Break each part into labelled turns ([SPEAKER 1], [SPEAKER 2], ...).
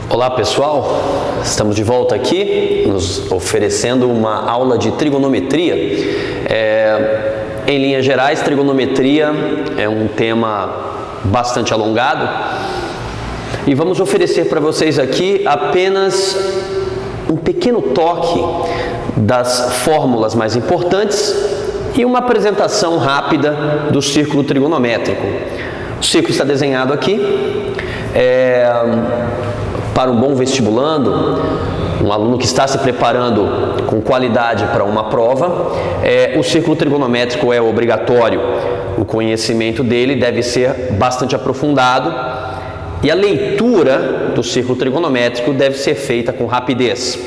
[SPEAKER 1] Olá pessoal, estamos de volta aqui, nos oferecendo uma aula de trigonometria. Em linhas gerais, trigonometria é um tema bastante alongado e vamos oferecer para vocês aqui apenas um pequeno toque das fórmulas mais importantes e uma apresentação rápida do círculo trigonométrico. O círculo está desenhado aqui. Para um bom vestibulando, um aluno que está se preparando com qualidade para uma prova, o círculo trigonométrico é obrigatório. O conhecimento dele deve ser bastante aprofundado e a leitura do círculo trigonométrico deve ser feita com rapidez.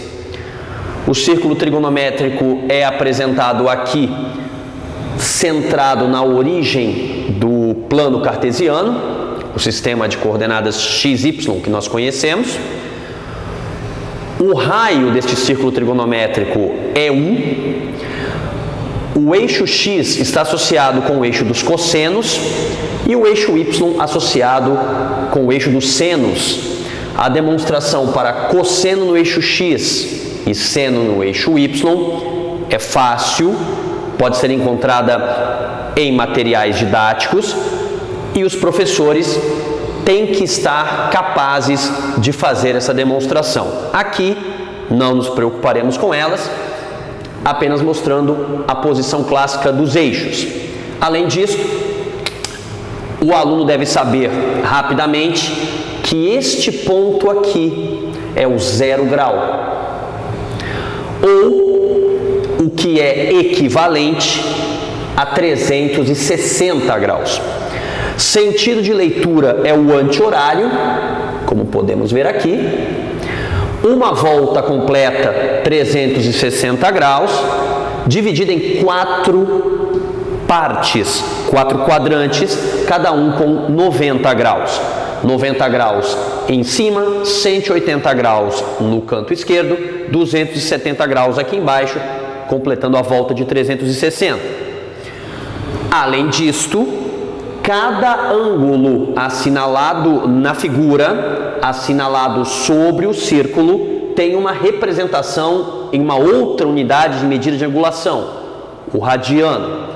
[SPEAKER 1] O círculo trigonométrico é apresentado aqui, centrado na origem do plano cartesiano, o sistema de coordenadas x, y que nós conhecemos. O raio deste círculo trigonométrico é 1. O eixo x está associado com o eixo dos cossenos e o eixo y associado com o eixo dos senos. A demonstração para cosseno no eixo x e seno no eixo y é fácil, pode ser encontrada em materiais didáticos. E os professores têm que estar capazes de fazer essa demonstração. Aqui não nos preocuparemos com elas, apenas mostrando a posição clássica dos eixos. Além disso, o aluno deve saber rapidamente que este ponto aqui é o 0 grau, ou o que é equivalente a 360 graus. Sentido de leitura é o anti-horário, como podemos ver aqui. Uma volta completa, 360 graus, dividida em 4 partes, 4 quadrantes, cada um com 90 graus. 90 graus em cima, 180 graus no canto esquerdo, 270 graus aqui embaixo, completando a volta de 360. Além disto, cada ângulo assinalado na figura, assinalado sobre o círculo, tem uma representação em uma outra unidade de medida de angulação, o radiano.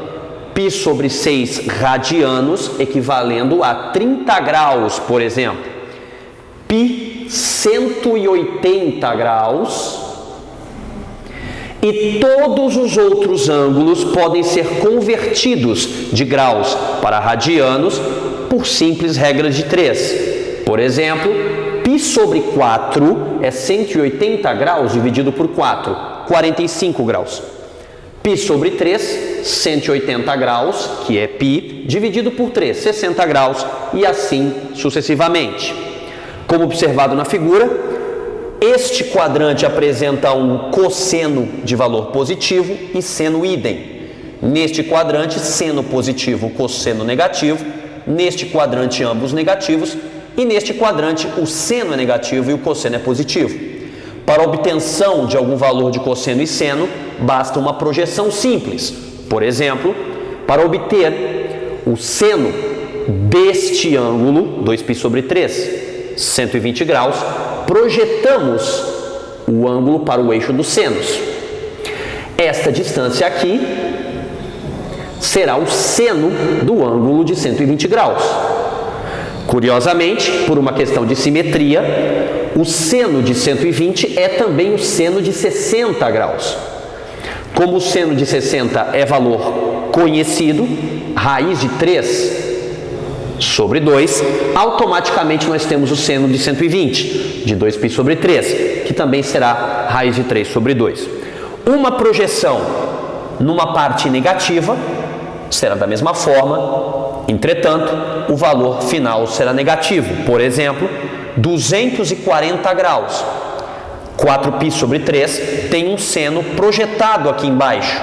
[SPEAKER 1] Π sobre 6 radianos, equivalendo a 30 graus, por exemplo. Π 180 graus. E todos os outros ângulos podem ser convertidos de graus para radianos por simples regra de 3. Por exemplo, π sobre 4 é 180 graus dividido por 4, 45 graus. Π sobre 3, 180 graus, que é π, dividido por 3, 60 graus, e assim sucessivamente. Como observado na figura, este quadrante apresenta um cosseno de valor positivo e seno idem. Neste quadrante, seno positivo, cosseno negativo. Neste quadrante, ambos negativos. E neste quadrante, o seno é negativo e o cosseno é positivo. Para a obtenção de algum valor de cosseno e seno, basta uma projeção simples. Por exemplo, para obter o seno deste ângulo, 2π sobre 3, 120 graus, projetamos o ângulo para o eixo dos senos. Esta distância aqui será o seno do ângulo de 120 graus. Curiosamente, por uma questão de simetria, o seno de 120 é também o seno de 60 graus. Como o seno de 60 é valor conhecido, raiz de 3 sobre 2, automaticamente nós temos o seno de 120, de 2π sobre 3, que também será raiz de 3 sobre 2. Uma projeção numa parte negativa será da mesma forma, entretanto, o valor final será negativo. Por exemplo, 240 graus. 4π sobre 3 tem um seno projetado aqui embaixo.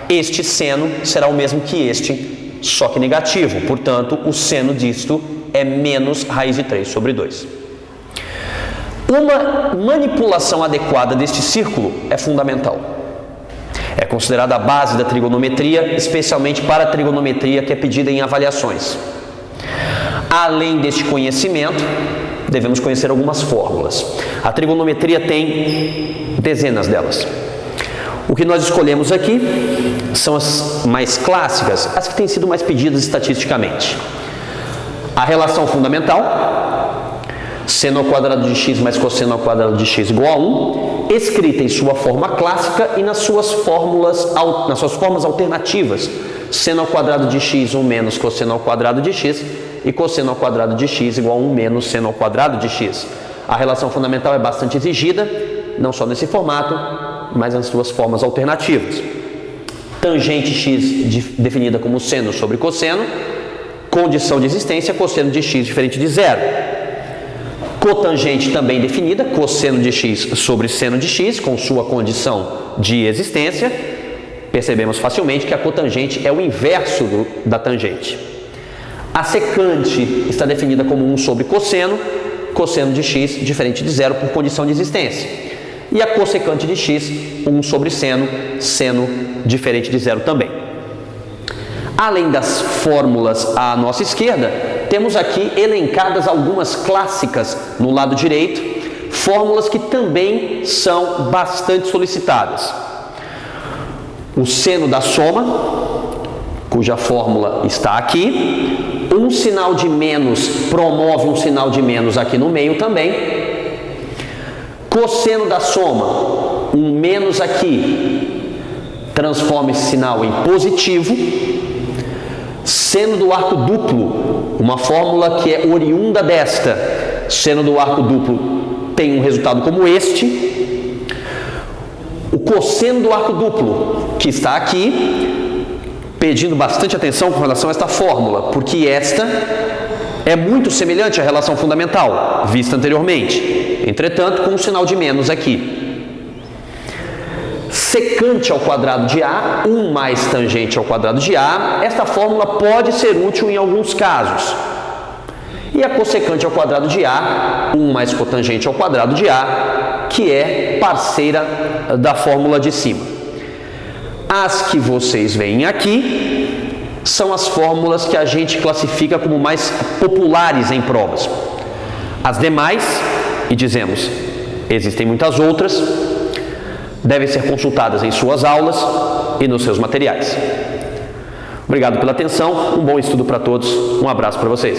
[SPEAKER 1] Este seno será o mesmo que este, só que negativo. Portanto, o seno disto é menos raiz de 3 sobre 2. Uma manipulação adequada deste círculo é fundamental. É considerada a base da trigonometria, especialmente para a trigonometria que é pedida em avaliações. Além deste conhecimento, devemos conhecer algumas fórmulas. A trigonometria tem dezenas delas. O que nós escolhemos aqui são as mais clássicas, as que têm sido mais pedidas estatisticamente. A relação fundamental, seno ao quadrado de x mais cosseno ao quadrado de x igual a 1, escrita em sua forma clássica e nas suas formas alternativas, seno ao quadrado de x 1 menos cosseno ao quadrado de x e cosseno ao quadrado de x igual a 1 menos seno ao quadrado de x. A relação fundamental é bastante exigida, não só nesse formato, mas nas suas formas alternativas. Tangente x definida como seno sobre cosseno, condição de existência, cosseno de x diferente de zero. Cotangente também definida, cosseno de x sobre seno de x, com sua condição de existência. Percebemos facilmente que a cotangente é o inverso da tangente. A secante está definida como 1 sobre cosseno, cosseno de x diferente de zero por condição de existência. E a cossecante de x, 1 sobre seno, seno diferente de zero também. Além das fórmulas à nossa esquerda, temos aqui elencadas algumas clássicas no lado direito, fórmulas que também são bastante solicitadas. O seno da soma, cuja fórmula está aqui. Um sinal de menos promove um sinal de menos aqui no meio também. Cosseno da soma, um menos aqui, transforma esse sinal em positivo. Seno do arco duplo, uma fórmula que é oriunda desta. Seno do arco duplo tem um resultado como este. O cosseno do arco duplo, que está aqui, pedindo bastante atenção com relação a esta fórmula, porque esta é muito semelhante à relação fundamental, vista anteriormente, entretanto com um sinal de menos aqui. Secante ao quadrado de A, 1 mais tangente ao quadrado de A, esta fórmula pode ser útil em alguns casos. E a cossecante ao quadrado de A, 1 mais cotangente ao quadrado de A, que é parceira da fórmula de cima. As que vocês veem aqui são as fórmulas que a gente classifica como mais populares em provas. As demais, e dizemos, existem muitas outras, devem ser consultadas em suas aulas e nos seus materiais. Obrigado pela atenção, um bom estudo para todos, um abraço para vocês.